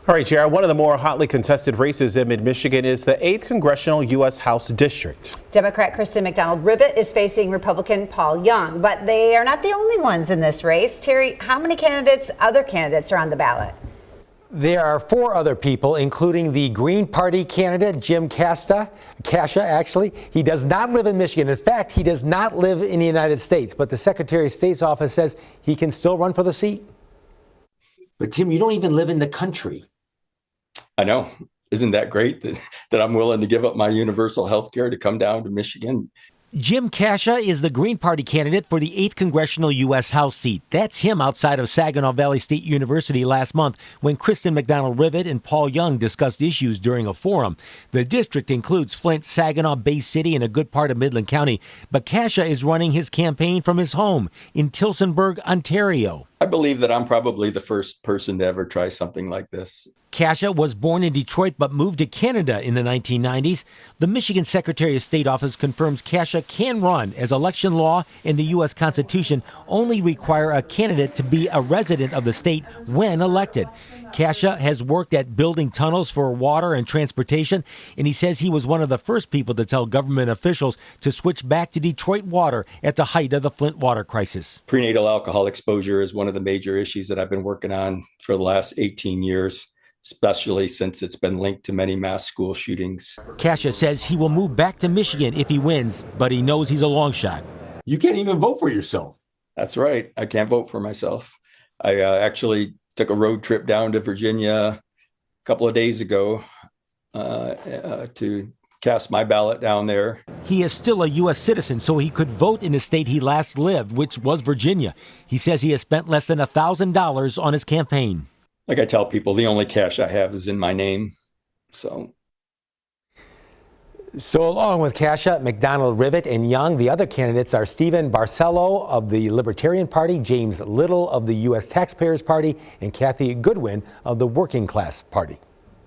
All right, JR, one of the more hotly contested races in mid-Michigan is the 8th Congressional U.S. House District. Democrat Kristen McDonald-Ribbett is facing Republican Paul Young, but they are not the only ones in this race. Terry, how many other candidates are on the ballot? There are 4 other people, including the Green Party candidate, Jim Casha, actually. He does not live in Michigan. In fact, he does not live in the United States, but the Secretary of State's office says he can still run for the seat. But Tim, you don't even live in the country. I know. Isn't that great that I'm willing to give up my universal health care to come down to Michigan? Jim Casha is the Green Party candidate for the 8th Congressional U.S. House seat. That's him outside of Saginaw Valley State University last month when Kristen McDonald-Ribbett and Paul Young discussed issues during a forum. The district includes Flint, Saginaw, Bay City, and a good part of Midland County. But Casha is running his campaign from his home in Tillsonburg, Ontario. I believe that I'm probably the first person to ever try something like this. Casha was born in Detroit but moved to Canada in the 1990s. The Michigan Secretary of State office confirms Casha can run, as election law and the U.S. Constitution only require a candidate to be a resident of the state when elected. Casha has worked at building tunnels for water and transportation, and he says he was one of the first people to tell government officials to switch back to Detroit water at the height of the Flint water crisis. Prenatal alcohol exposure is one of the major issues that I've been working on for the last 18 years. Especially since it's been linked to many mass school shootings. Casha says he will move back to Michigan if he wins, but he knows he's a long shot. You can't even vote for yourself. That's right. I can't vote for myself. I actually took a road trip down to Virginia a couple of days ago to cast my ballot down there. He is still a U.S. citizen, so he could vote in the state he last lived, which was Virginia. He says he has spent less than $1,000 on his campaign. Like I tell people, the only cash I have is in my name. So along with Casha, McDonald-Ribbett, and Young, the other candidates are Stephen Barcelo of the Libertarian Party, James Little of the U.S. Taxpayers Party, and Kathy Goodwin of the Working Class Party.